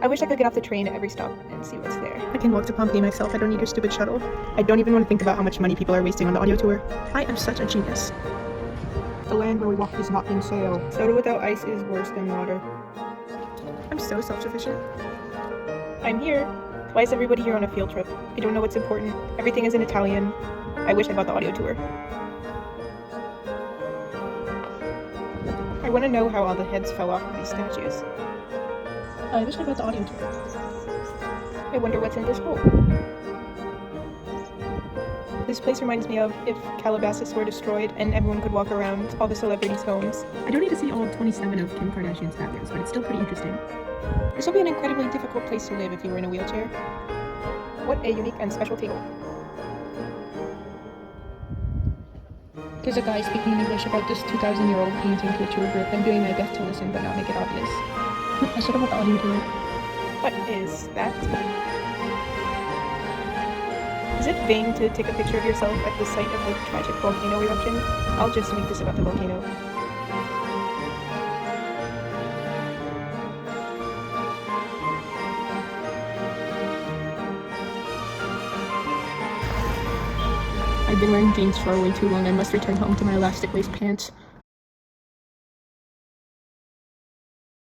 I wish I could get off the train at every stop and see what's there. I can walk to Pompeii myself. I don't need your stupid shuttle. I don't even want to think about how much money people are wasting on the audio tour. I am such a genius. The land where we walk is not in sail. Soda without ice is worse than water. I'm so self-sufficient. I'm here. Why is everybody here on a field trip? I don't know what's important. Everything is in Italian. I wish I bought the audio tour. I want to know how all the heads fell off of these statues. I wish I bought the audio tour. I wonder what's in this hole. This place reminds me of if Calabasas were destroyed and everyone could walk around all the celebrities' homes. I don't need to see all 27 of Kim Kardashian's bathrooms, but it's still pretty interesting. This would be an incredibly difficult place to live if you were in a wheelchair. What a unique and special table. There's a guy speaking in English about this 2,000-year-old painting to a tour group. I'm doing my best to listen but not make it obvious. I should have bought the audio tour. What is that? Is it vain to take a picture of yourself at the site of a tragic volcano eruption? I'll just make this about the volcano. I've been wearing jeans for way too long. I must return home to my elastic waist pants.